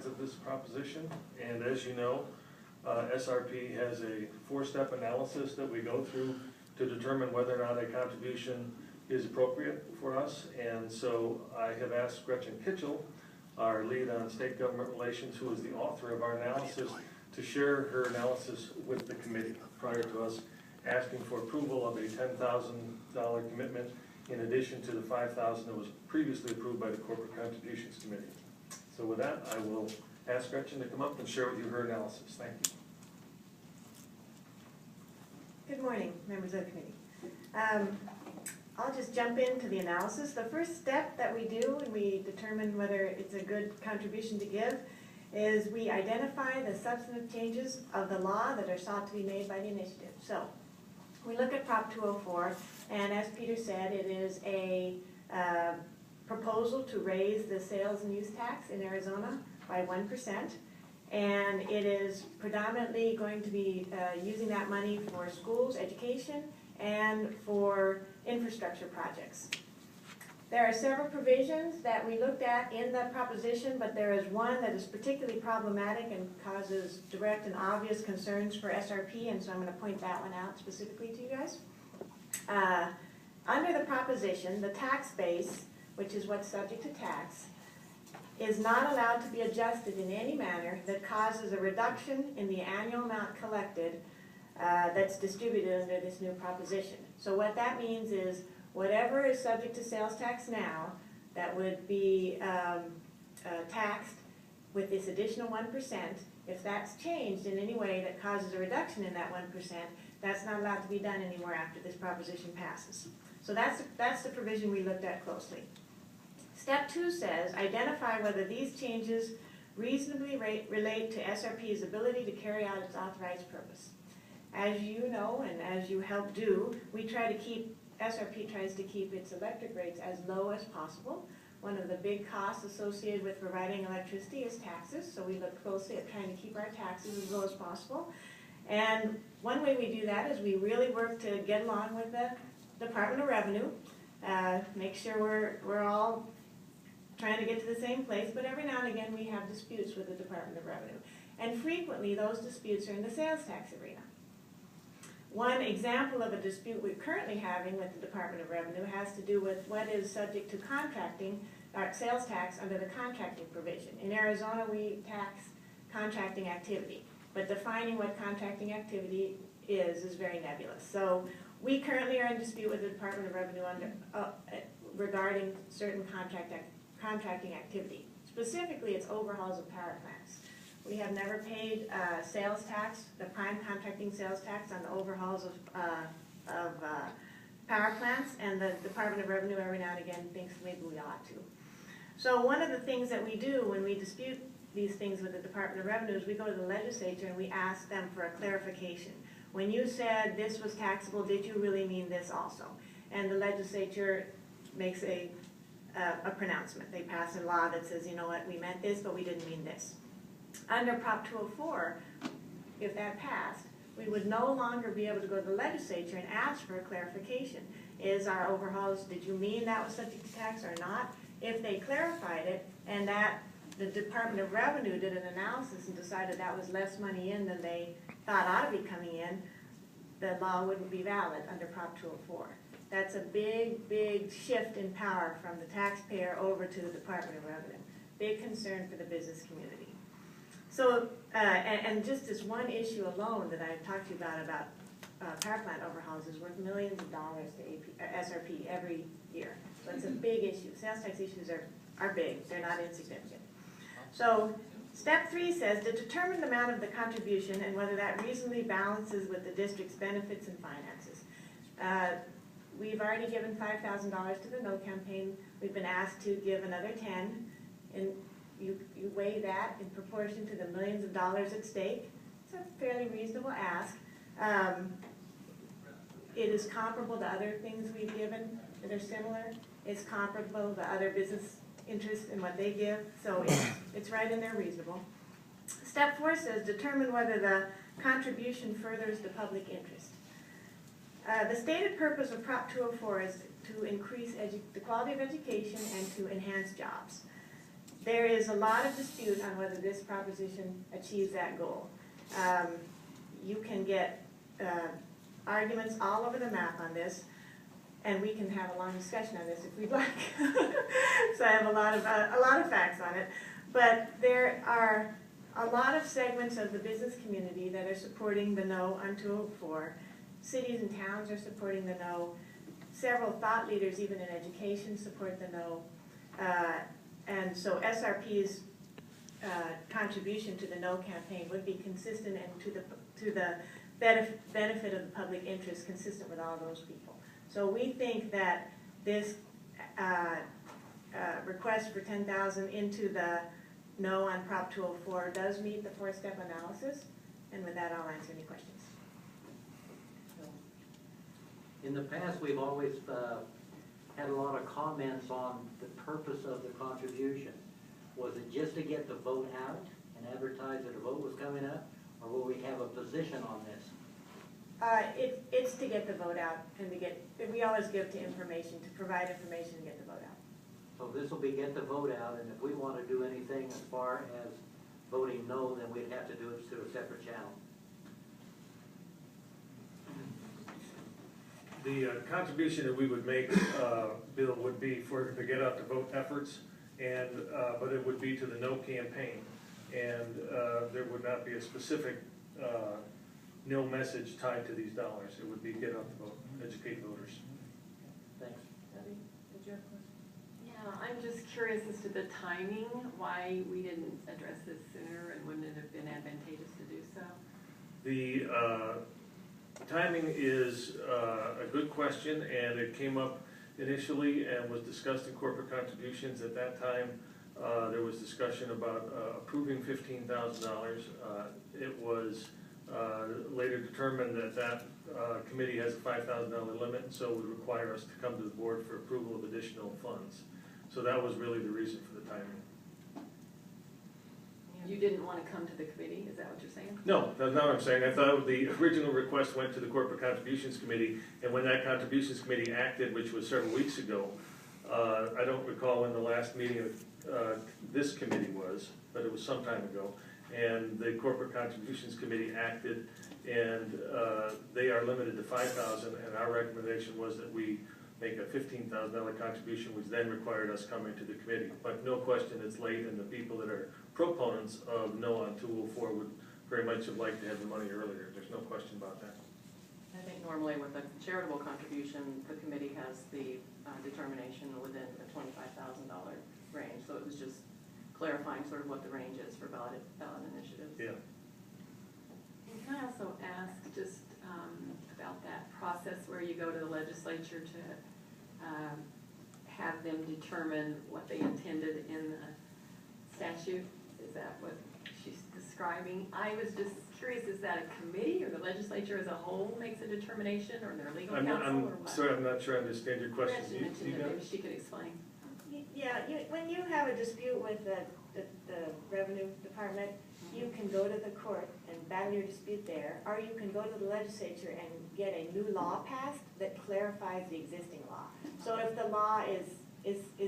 sides of this proposition. And as you know, SRP has a 4-step analysis that we go through to determine whether or not a contribution is appropriate for us. And so I have asked Gretchen Kitchell, our lead on state government relations, who is the author of our analysis, to share her analysis with the committee prior to us asking for approval of a $10,000 commitment in addition to the $5,000 that was previously approved by the Corporate Contributions Committee. So with that, I will ask Gretchen to come up and share with you her analysis. Thank you. Good morning, members of the committee. I'll just jump into the analysis. The first step that we do when we determine whether it's a good contribution to give is we identify the substantive changes of the law that are sought to be made by the initiative. So we look at Prop 204, and as Peter said, it is a proposal to raise the sales and use tax in Arizona by 1%. And it is predominantly going to be using that money for schools, education, and for infrastructure projects. There are several provisions that we looked at in the proposition, but there is one that is particularly problematic and causes direct and obvious concerns for SRP, and so I'm going to point that one out specifically to you guys. Under the proposition, the tax base, which is what's subject to tax, is not allowed to be adjusted in any manner that causes a reduction in the annual amount collected that's distributed under this new proposition. So what that means is whatever is subject to sales tax now that would be taxed with this additional 1%, if that's changed in any way that causes a reduction in that 1%, that's not allowed to be done anymore after this proposition passes. So that's the provision we looked at closely. Step 2 says, identify whether these changes reasonably relate to SRP's ability to carry out its authorized purpose. As you know, and as you help do, SRP tries to keep its electric rates as low as possible. One of the big costs associated with providing electricity is taxes, so we look closely at trying to keep our taxes as low as possible. And one way we do that is we really work to get along with the Department of Revenue, make sure we're all trying to get to the same place, but every now and again we have disputes with the Department of Revenue. And frequently those disputes are in the sales tax arena. One example of a dispute we're currently having with the Department of Revenue has to do with what is subject to contracting, sales tax under the contracting provision. In Arizona we tax contracting activity, but defining what contracting activity is very nebulous. So we currently are in dispute with the Department of Revenue regarding certain contracting activity. Specifically, it's overhauls of power plants. We have never paid sales tax, the prime contracting sales tax on the overhauls of power plants, and the Department of Revenue every now and again thinks maybe we ought to. So one of the things that we do when we dispute these things with the Department of Revenue is we go to the legislature and we ask them for a clarification. When you said this was taxable, did you really mean this also? And the legislature makes a pronouncement. They pass a law that says, you know what, we meant this, but we didn't mean this. Under Prop 204, if that passed, we would no longer be able to go to the legislature and ask for a clarification. Is our overhauls, did you mean that was subject to tax or not? If they clarified it and that the Department of Revenue did an analysis and decided that was less money in than they thought ought to be coming in, the law wouldn't be valid under Prop 204. That's a big, big shift in power from the taxpayer over to the Department of Revenue. Big concern for the business community. So, and just this one issue alone that I've talked to you about power plant overhauls is worth millions of dollars to SRP every year. So it's a big issue. Sales tax issues are big. They're not insignificant. So step 3 says to determine the amount of the contribution and whether that reasonably balances with the district's benefits and finances. We've already given $5,000 to the No campaign. We've been asked to give another 10, and you weigh that in proportion to the millions of dollars at stake. It's a fairly reasonable ask. It is comparable to other things we've given that are similar. It's comparable to other business interests in what they give, so it's right in there reasonable. Step 4 says determine whether the contribution furthers the public interest. The stated purpose of Prop 204 is to increase the quality of education and to enhance jobs. there is a lot of dispute on whether this proposition achieves that goal. You can get arguments all over the map on this, and we can have a long discussion on this if we'd like. So I have a lot of facts on it, but there are a lot of segments of the business community that are supporting the no on 204. Cities and towns are supporting the no. Several thought leaders, even in education, support the no. And so SRP's contribution to the no campaign would be consistent and to the benefit of the public interest, consistent with all those people. So we think that this request for $10,000 into the no on Prop 204 does meet the four-step analysis. And with that, I'll answer any questions. In the past, we've always had a lot of comments on the purpose of the contribution. Was it just to get the vote out and advertise that a vote was coming up, or will we have a position on this? It's to get the vote out and to get, we always give to information, to provide information to get the vote out. So this will be get the vote out, and if we want to do anything as far as voting no, then we'd have to do it through a separate channel. The contribution that we would make, Bill, would be to get out the vote efforts, and but it would be to the no campaign, and there would not be a specific no message tied to these dollars. It would be get out the vote, educate voters. Thanks. Debbie, did you have a question? Yeah, I'm just curious as to the timing, why we didn't address this sooner, and wouldn't it have been advantageous to do so? The timing is a good question, and it came up initially and was discussed in corporate contributions. At that time, there was discussion about approving $15,000. It was later determined that that committee has a $5,000 limit, so it would require us to come to the board for approval of additional funds. So that was really the reason for the timing. You didn't want to come to the committee, is that what you're saying? No, that's not what I'm saying. I thought the original request went to the Corporate Contributions Committee, and when that Contributions Committee acted, which was several weeks ago, I don't recall when the last meeting of this committee was, but it was some time ago, and the Corporate Contributions Committee acted, and they are limited to $5,000, and our recommendation was that we make a $15,000 contribution, which then required us coming to the committee. But no question, it's late, and the people that are proponents of no on 204 would very much have liked to have the money earlier. There's no question about that. I think normally with a charitable contribution, the committee has the determination within the $25,000 range. So it was just clarifying sort of what the range is for ballot initiatives. Yeah. And can I also ask just about that process where you go to the legislature to have them determine what they intended in the statute? Is that what she's describing? I was just curious, is that a committee or the legislature as a whole makes a determination, or their legal counsel, or what? Sorry, I'm not sure I understand your question. She mentioned it, maybe she could explain. Yeah, when you have a dispute with the revenue department, you can go to the court and battle your dispute there, or you can go to the legislature and get a new law passed that clarifies the existing law. So if the law is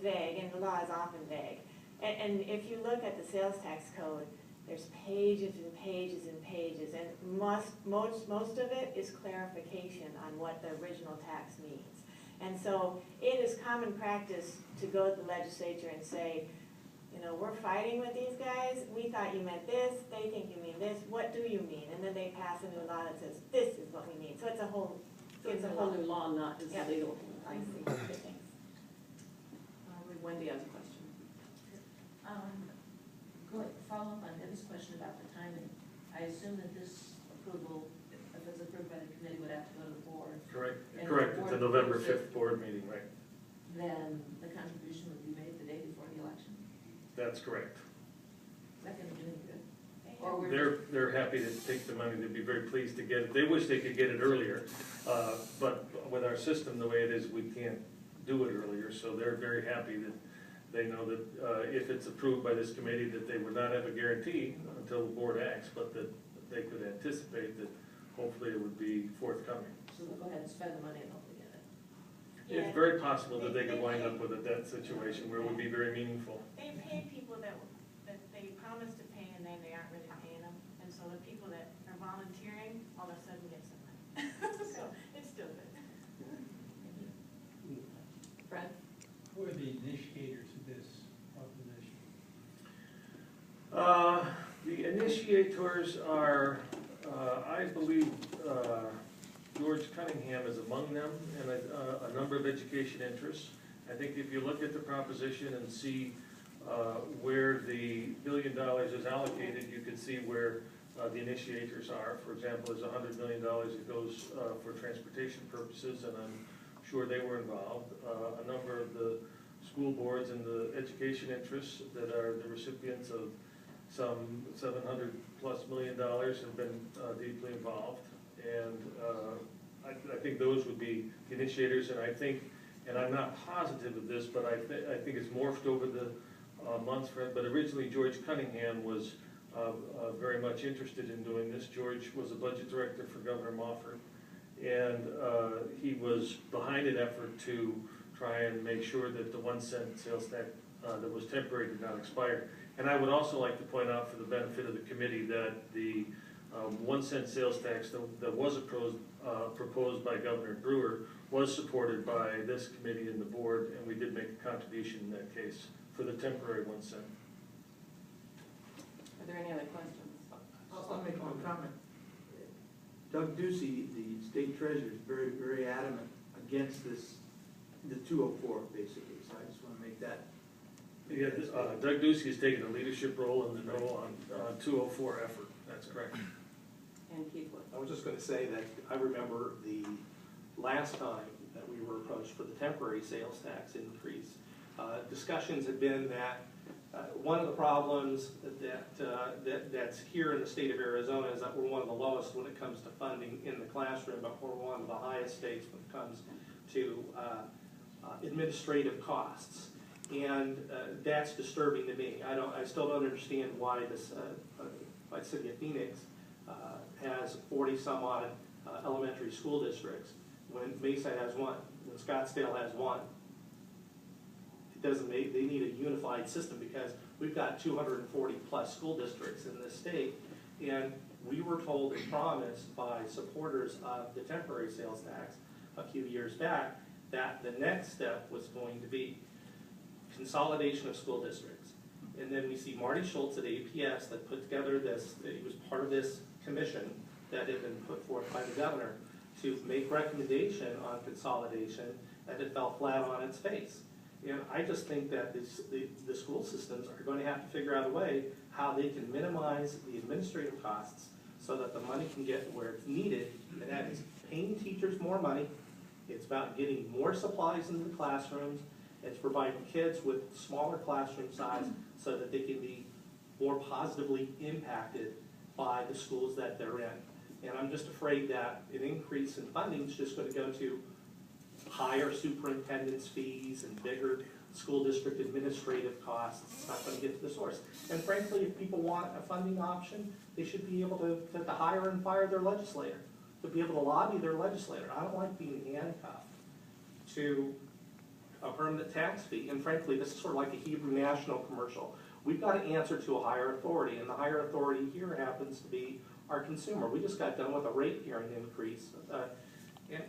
vague, and the law is often vague, and if you look at the sales tax code, there's pages and pages and pages, and most of it is clarification on what the original tax means. And so it is common practice to go to the legislature and say, you know, we're fighting with these guys, we thought you meant this, they think you mean this, what do you mean? And then they pass a new law that says, this is what we mean. So it's a whole, It's a whole new law, not just legal. I see. Good, thanks. Wendy has a question. Follow up on Debbie's question about the timing. I assume that this approval, if it's approved by the committee, would have to go to the board. Correct. And Correct. the It's the board November approves it. 5th board meeting, right? Then the contribution would be made the day before the election. That's correct. Is that going to do any good? Or we're They're happy to take the money. They'd be very pleased to get it. They wish they could get it earlier, but with our system the way it is, we can't do it earlier. So they're very happy that they know that if it's approved by this committee, that they would not have a guarantee until the board acts, but that they could anticipate that hopefully it would be forthcoming. So they'll go ahead and spend the money and hopefully get it. Yeah. It's very possible that they could wind up with a debt situation where it would be very meaningful. They paid people that they promise to pay and then they aren't really paying them. And so the people that are volunteering all of a sudden get some money. So it's still good. Fred? Who are the initiators of this proposition? The initiators are, I believe, George Cunningham is among them, and a number of education interests. I think if you look at the proposition and see where the $1 billion is allocated, you can see where the initiators are. For example, there's $100 million that goes for transportation purposes, and I'm sure they were involved. A number of the school boards and the education interests that are the recipients of some $700+ million have been deeply involved. And I think those would be the initiators, and I think, and I'm not positive of this, but I think it's morphed over the months, but originally George Cunningham was very much interested in doing this. George was a budget director for Governor Mofford, and he was behind an effort to try and make sure that the 1 cent sales tax that was temporary did not expire. And I would also like to point out, for the benefit of the committee, that the 1 cent sales tax that was proposed by Governor Brewer was supported by this committee and the board, and we did make a contribution in that case for the temporary 1 cent. Are there any other questions? I'll make one comment. Doug Ducey, the state treasurer, is very, very adamant against this, the 204 basically, so I just want to make that. Yeah, Doug Ducey has taken a leadership role in the No on 204 effort. That's correct. And Keith, what? I was just going to say that I remember the last time that we were approached for the temporary sales tax increase. Discussions had been that one of the problems that's here in the state of Arizona is that we're one of the lowest when it comes to funding in the classroom, but we're one of the highest states when it comes to administrative costs. And that's disturbing to me. I still don't understand why this, like City of Phoenix, has 40 some odd elementary school districts when Mesa has one, when Scottsdale has one. It doesn't make, they need a unified system because we've got 240 plus school districts in this state, and we were told and promised by supporters of the temporary sales tax a few years back that the next step was going to be consolidation of school districts. And then we see Marty Schultz at APS that put together this, he was part of this commission that had been put forth by the governor to make recommendation on consolidation, and it fell flat on its face. And I just think that the school systems are going to have to figure out a way how they can minimize the administrative costs so that the money can get where it's needed, and that is paying teachers more money. It's about getting more supplies into the classrooms. It's providing kids with smaller classroom size so that they can be more positively impacted by the schools that they're in. And I'm just afraid that an increase in funding is just going to go to higher superintendent's fees and bigger school district administrative costs. It's not going to get to the source. And frankly, if people want a funding option, they should be able to hire and fire their legislator, to be able to lobby their legislator. I don't like being handcuffed to a permanent tax fee. And frankly, this is sort of like a Hebrew National commercial. We've got to answer to a higher authority, and the higher authority here happens to be our consumer. We just got done with a rate hearing increase.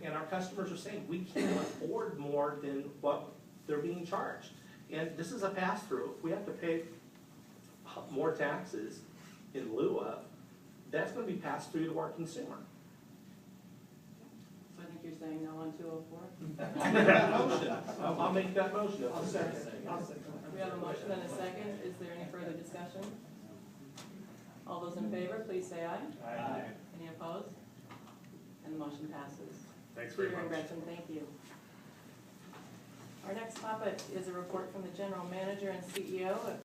And our customers are saying we can't afford more than what they're being charged. And this is a pass-through. If we have to pay more taxes in lieu of, that's going to be passed through to our consumer. So I think you're saying no on 204? I'll make that motion. I'll make that motion. I'll second. We have a motion and a second. Is there any further discussion? All those in favor, please say aye. Aye. Any opposed? And the motion passes. Thanks very Peter and much. Gretchen, thank you. Our next topic is a report from the General Manager and CEO of